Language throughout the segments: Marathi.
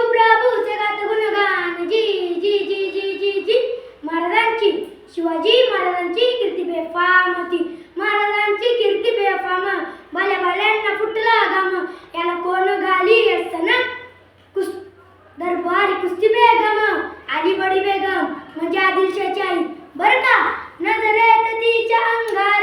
प्रभूचे गात गुणगान जी जी जी जी जी जी महाराजांची शिवाजी महाराजांची कीर्ती बेफाम होती. महाराजांची कीर्ती बेफाम भल्या भल्यांना फुटला घाम याला कोण घाली असताना दरबारी कुस्ती बेगम आली बडी बेगम म्हणजे आदिलशाची आई बर का. नजरेत तिच्या अंगार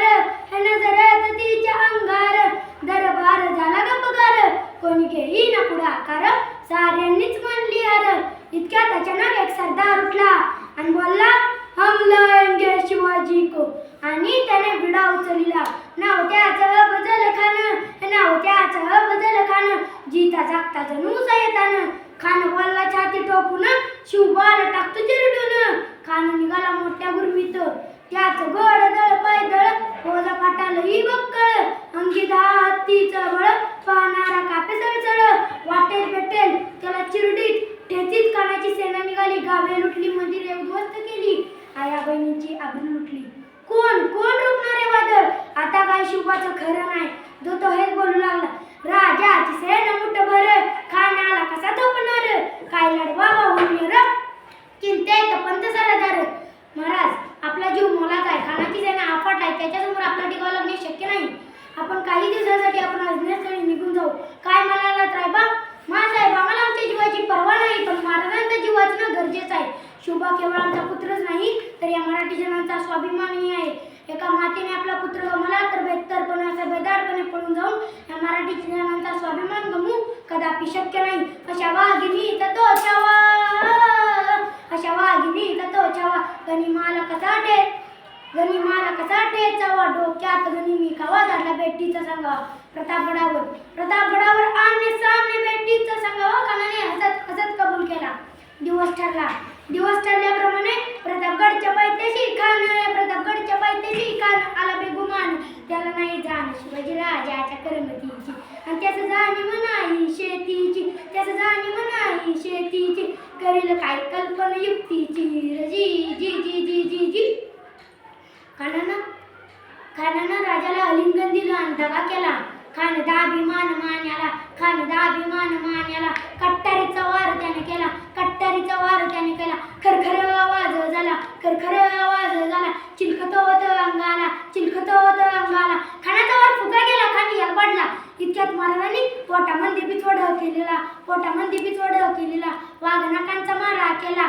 नजरेत तिच्या अंगार दरबार झाला गपगार कोणी घेई ना पुढाकार साऱ्यांनीच म्हणली हार. इतक्यात अचानक एक सरदार उठला आणि बोलला हम लाएंगे शिवाजी को आणि त्याने विडा उचलला. नाव त्याचं बदल खान जीता जागता जणू सयतान. खान बोलला छाती टोपून शिवबाला टाकतो चिरडून. खान निघाला मोठ्या गुरमीत त्याच गोड दळ पायदळ ओझा फाटालही बक्कळ अंगी हत्तीचं बळ पाहणारा कापे सळसळ वाटेल भेटेल त्याला चिरडीत ठेचीत खानाची सेना निघाली. गावे लुटली मंदिरे उद्ध्वस्त केली आया बहिणीची आबरू लुटली. कोण कोण रोखणारे वादळ आता काय शिवबाचं खरं नाही. जो तो हेच बोलू लागला राजाची सेना मुठभर खानाला कसा थोपणार काय लढवा वाहून चिंतेत पंत सरदार. महाराज आपला जीव मोलाचा आहे. खानाची सेना अफाट आहे त्याच्यासमोर आपला टिकाव लागणे शक्य नाही. आपण काही दिवसांसाठी आपण अज्ञातस्थळी निघून जाऊ. काय म्हणाला रायबा साहेब आम्हाला आमच्या जीवाची पर्वा नाही पण महाराजांचा जीव वाचणं गरजेचं आहे. शिवबा केवळ आमचा पुत्रच नाही तर या मराठी जनांचा स्वाभिमानही आहे. एका मातेने आपला पुत्र गमावला तर बेहतरपणे असं बेदारपणे पळून जाऊन या मराठी जनांचा स्वाभिमान गमवू कदापि शक्य नाही. अशा वाघिणी तत्वचावा गनिमाला कसा ठेचावा डोक्यात गनिमी खावा झाडला बेटीचा सांगावा. प्रतापगडावर आमने सामने बेटीचा सांगावा. खानाने हसत हसत कबूल केला. दिवस ठरल्याप्रमाणे प्रतापगडच्या पायथ्याशी खान आला बेगुमान. त्याला नाही जाण शिवाजी राजाच्या करमतीची आणि त्याचं जाणी म्हणाई शेतीची करील काय कल्पना युक्तीची जी जी जी जी जी जी. खानानं राजाला आलिंगन दिलं आणि दगा केला. खान दाभिमान मान्याला कट्टारीचा वार त्याने केला. खरखर आवाज झाला चिलखत होत अंगाला. खानाचा वार फुका गेला. खान यालपाडला. इतक्यात महाराजांनी पोटामध्ये बिचवड केलेला वाघनाकांचा मारा केला.